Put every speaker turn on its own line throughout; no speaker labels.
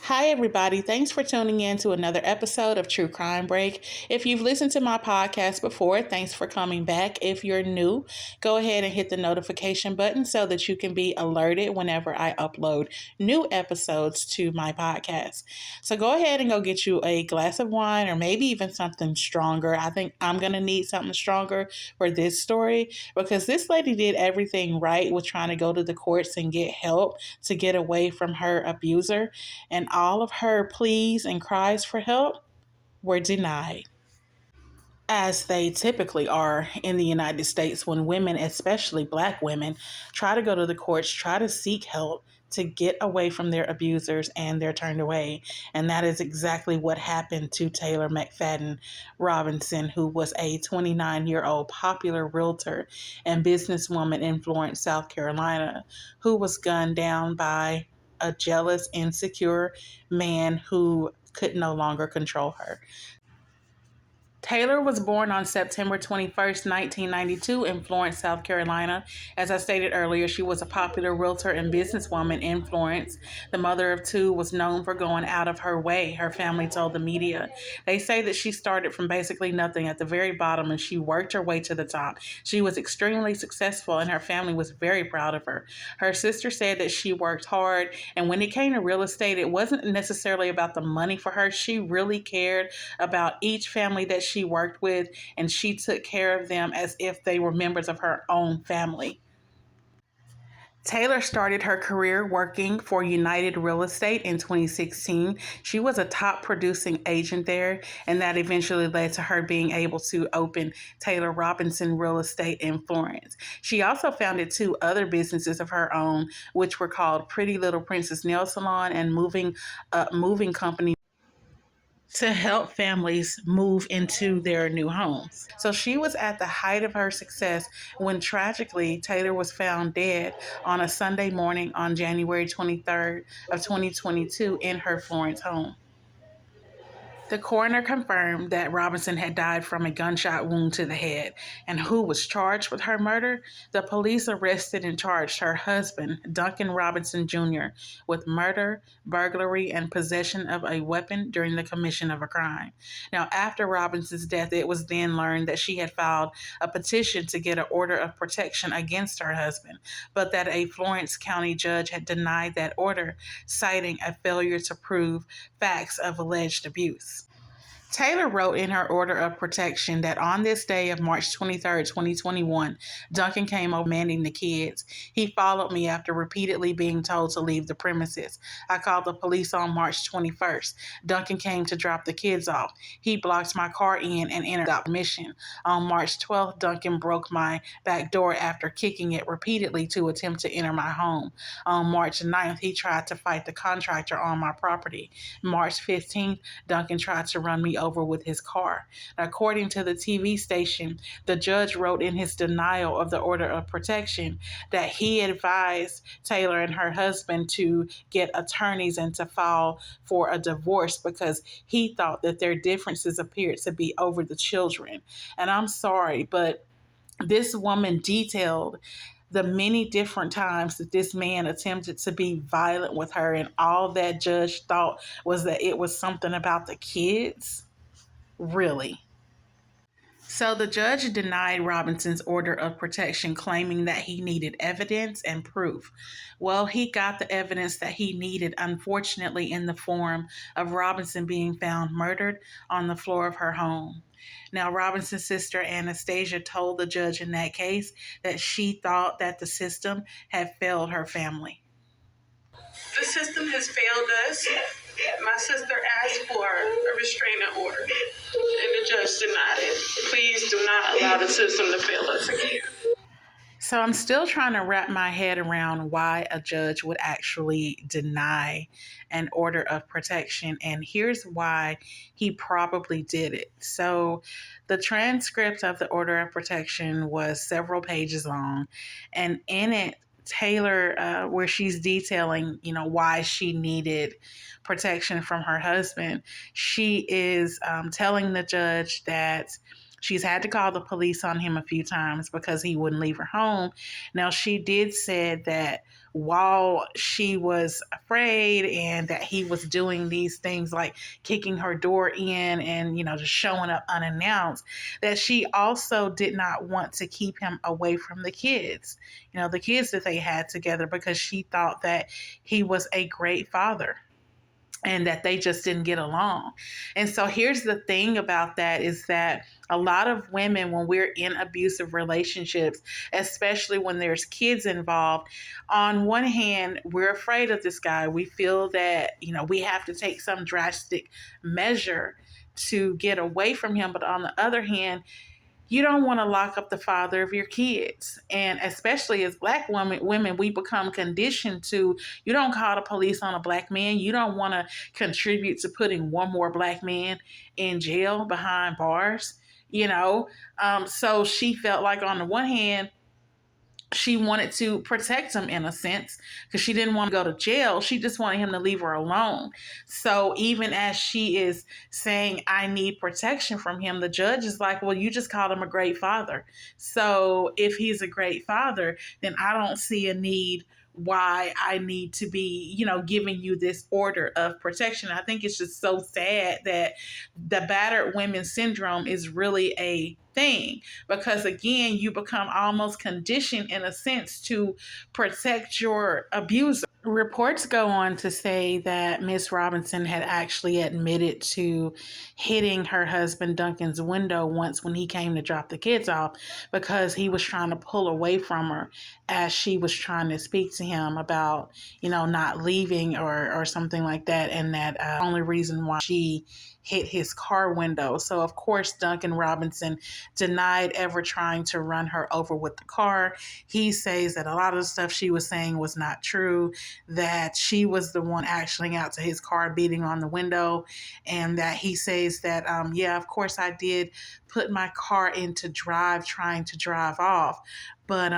Hi, everybody. Thanks for tuning in to another episode of True Crime Break. If you've listened to my podcast before, thanks for coming back. If you're new, go ahead and hit the notification button so that you can be alerted whenever I upload new episodes to my podcast. So go ahead and go get you a glass of wine or maybe even something stronger. I think I'm going to need something stronger for this story because this lady did everything right with trying to go to the courts and get help to get away from her abuser, and all of her pleas and cries for help were denied, as they typically are in the United States when women, especially Black women, try to go to the courts, try to seek help to get away from their abusers, and they're turned away. And that is exactly what happened to Taylor McFadden Robinson, who was a 29-year-old popular realtor and businesswoman in Florence, South Carolina, who was gunned down by a jealous, insecure man who could no longer control her. Taylor was born on September 21st, 1992 in Florence, South Carolina. As I stated earlier, she was a popular realtor and businesswoman in Florence. The mother of two was known for going out of her way, her family told the media. They say that she started from basically nothing at the very bottom and she worked her way to the top. She was extremely successful and her family was very proud of her. Her sister said that she worked hard, and when it came to real estate, it wasn't necessarily about the money for her. She really cared about each family that she worked with, and she took care of them as if they were members of her own family. Taylor started her career working for United Real Estate in 2016. She was a top producing agent there, and that eventually led to her being able to open Taylor Robinson Real Estate in Florence. She also founded two other businesses of her own, which were called Pretty Little Princess Nail Salon and Moving Company, to help families move into their new homes. So she was at the height of her success when tragically Taylor was found dead on a Sunday morning on January 23rd of 2022 in her Florence home. The coroner confirmed that Robinson had died from a gunshot wound to the head. And who was charged with her murder? The police arrested and charged her husband, Duncan Robinson Jr., with murder, burglary, and possession of a weapon during the commission of a crime. Now, after Robinson's death, it was then learned that she had filed a petition to get an order of protection against her husband, but that a Florence County judge had denied that order, citing a failure to prove facts of alleged abuse. Taylor wrote in her order of protection that on this day of March 23rd, 2021, Duncan came over demanding the kids. He followed me after repeatedly being told to leave the premises. I called the police on March 21st. Duncan came to drop the kids off. He blocked my car in and entered without permission. On March 12th, Duncan broke my back door after kicking it repeatedly to attempt to enter my home. On March 9th, he tried to fight the contractor on my property. March 15th, Duncan tried to run me over with his car. According to the TV station, the judge wrote in his denial of the order of protection that he advised Taylor and her husband to get attorneys and to file for a divorce because he thought that their differences appeared to be over the children. And I'm sorry, but this woman detailed the many different times that this man attempted to be violent with her, and all that judge thought was that it was something about the kids. Really? So the judge denied Robinson's order of protection, claiming that he needed evidence and proof. Well, he got the evidence that he needed, unfortunately, in the form of Robinson being found murdered on the floor of her home. Now, Robinson's sister Anastasia told the judge in that case that she thought that the system had failed her family.
The system has failed us. My sister asked for a restraining order, and the judge denied it. Please do not allow the system to fail us again.
So I'm still trying to wrap my head around why a judge would actually deny an order of protection. And here's why he probably did it. So the transcript of the order of protection was several pages long. And in it, Taylor, where she's detailing, why she needed protection from her husband, she is telling the judge that she's had to call the police on him a few times because he wouldn't leave her home. Now, she did say that while she was afraid and that he was doing these things like kicking her door in and, just showing up unannounced, that she also did not want to keep him away from the kids, the kids that they had together, because she thought that he was a great father and that they just didn't get along. And so here's the thing about that is that a lot of women, when we're in abusive relationships, especially when there's kids involved, on one hand, we're afraid of this guy. We feel that, we have to take some drastic measure to get away from him. But on the other hand, you don't want to lock up the father of your kids. And especially as Black women, we become conditioned to, you don't call the police on a Black man. You don't want to contribute to putting one more Black man in jail behind bars, So she felt like, on the one hand, she wanted to protect him in a sense because she didn't want to go to jail. She just wanted him to leave her alone. So even as she is saying, I need protection from him, the judge is like, well, you just called him a great father. So if he's a great father, then I don't see a need why I need to be, giving you this order of protection. I think it's just so sad that the battered women syndrome is really a thing, because again, you become almost conditioned in a sense to protect your abuser. Reports go on to say that Miss Robinson had actually admitted to hitting her husband Duncan's window once when he came to drop the kids off, because he was trying to pull away from her as she was trying to speak to him about, not leaving or something like that. And that only reason why she hit his car window. So of course, Duncan Robinson denied ever trying to run her over with the car. He says that a lot of the stuff she was saying was not true, that she was the one actually out to his car beating on the window, and that he says that, yeah, of course I did put my car into drive trying to drive off, but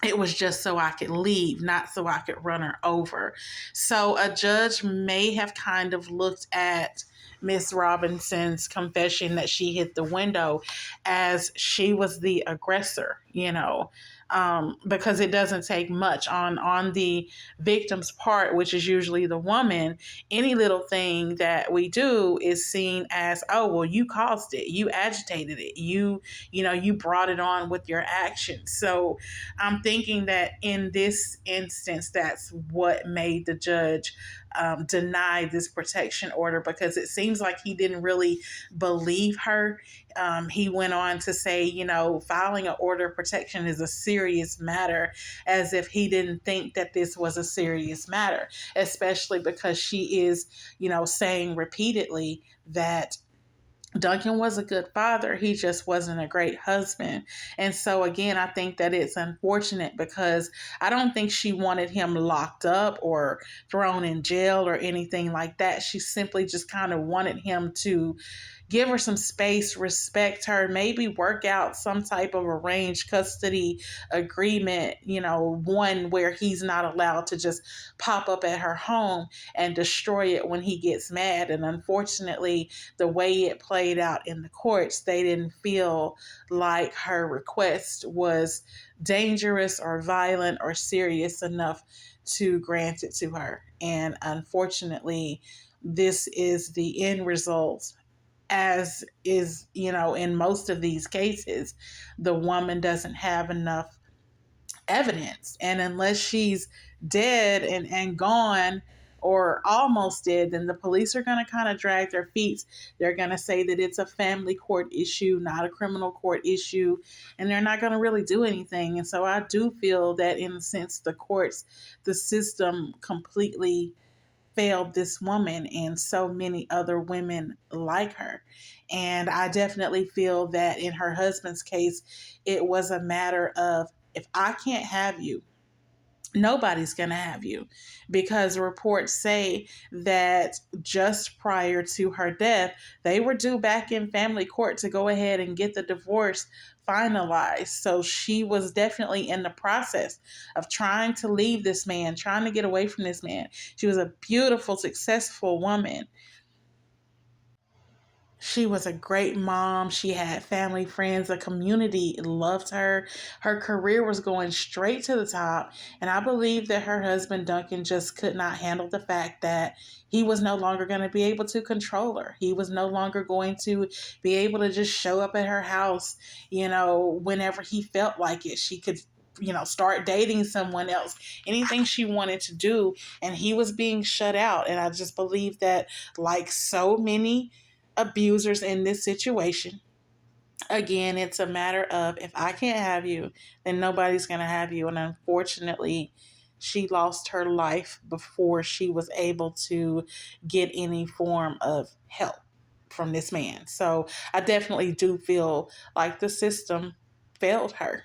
it was just so I could leave, not so I could run her over. So a judge may have kind of looked at Miss Robinson's confession that she hit the window as she was the aggressor, because it doesn't take much on the victim's part, which is usually the woman. Any little thing that we do is seen as, oh, well, you caused it, you agitated it, you brought it on with your actions. So I'm thinking that in this instance, that's what made the judge deny this protection order, because it seems like he didn't really believe her. He went on to say, filing an order of protection is a serious matter, as if he didn't think that this was a serious matter, especially because she is, saying repeatedly that Duncan was a good father. He just wasn't a great husband. And so, again, I think that it's unfortunate, because I don't think she wanted him locked up or thrown in jail or anything like that. She simply just kind of wanted him to give her some space, respect her, maybe work out some type of arranged custody agreement, one where he's not allowed to just pop up at her home and destroy it when he gets mad. And unfortunately, the way it played out in the courts, they didn't feel like her request was dangerous or violent or serious enough to grant it to her. And unfortunately, this is the end result, as is, in most of these cases, the woman doesn't have enough evidence. And unless she's dead and gone or almost dead, then the police are going to kind of drag their feet. They're going to say that it's a family court issue, not a criminal court issue, and they're not going to really do anything. And so I do feel that, in a sense, the courts, the system completely failed this woman and so many other women like her. And I definitely feel that in her husband's case, it was a matter of, if I can't have you, nobody's going to have you, because reports say that just prior to her death, they were due back in family court to go ahead and get the divorce finalized. So she was definitely in the process of trying to leave this man, trying to get away from this man. She was a beautiful, successful woman. She was a great mom. She had family, friends, the community loved her. Her career was going straight to the top. And I believe that her husband, Duncan, just could not handle the fact that he was no longer going to be able to control her. He was no longer going to be able to just show up at her house, whenever he felt like it. She could start dating someone else, anything she wanted to do, and he was being shut out. And I just believe that, like so many abusers in this situation, again, it's a matter of, if I can't have you, then nobody's going to have you. And unfortunately, she lost her life before she was able to get any form of help from this man. So I definitely do feel like the system failed her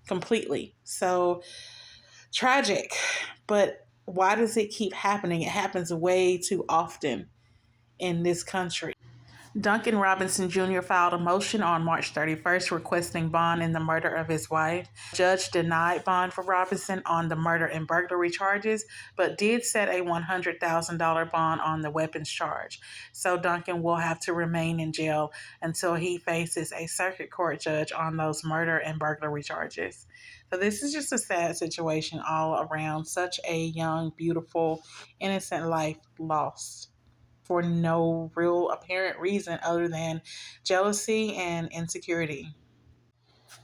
completely. So tragic. But why does it keep happening? It happens way too often in this country. Duncan Robinson Jr. filed a motion on March 31st requesting bond in the murder of his wife. Judge denied bond for Robinson on the murder and burglary charges, but did set a $100,000 bond on the weapons charge. So Duncan will have to remain in jail until he faces a circuit court judge on those murder and burglary charges. So this is just a sad situation all around. Such a young, beautiful, innocent life lost for no real apparent reason other than jealousy and insecurity.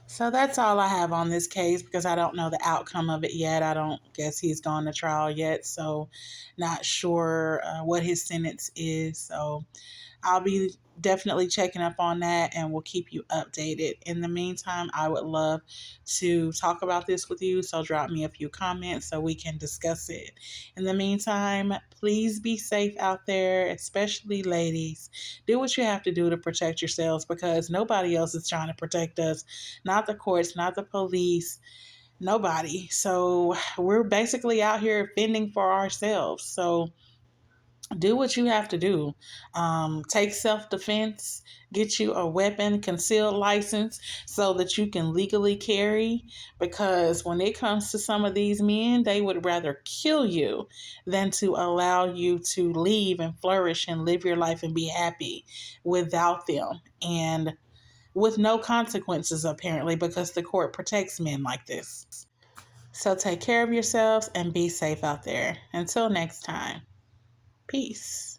So that's all I have on this case because I don't know the outcome of it yet. I don't guess he's gone to trial yet, so not sure what his sentence is. So I'll be definitely checking up on that and we'll keep you updated. In the meantime, I would love to talk about this with you, so drop me a few comments so we can discuss it. In the meantime, please be safe out there, especially ladies. Do what you have to do to protect yourselves because nobody else is trying to protect us. Not the courts, not the police, nobody. So we're basically out here fending for ourselves. So do what you have to do. Take self-defense, get you a weapon, concealed license so that you can legally carry. Because when it comes to some of these men, they would rather kill you than to allow you to leave and flourish and live your life and be happy without them. And with no consequences, apparently, because the court protects men like this. So take care of yourselves and be safe out there. Until next time, peace.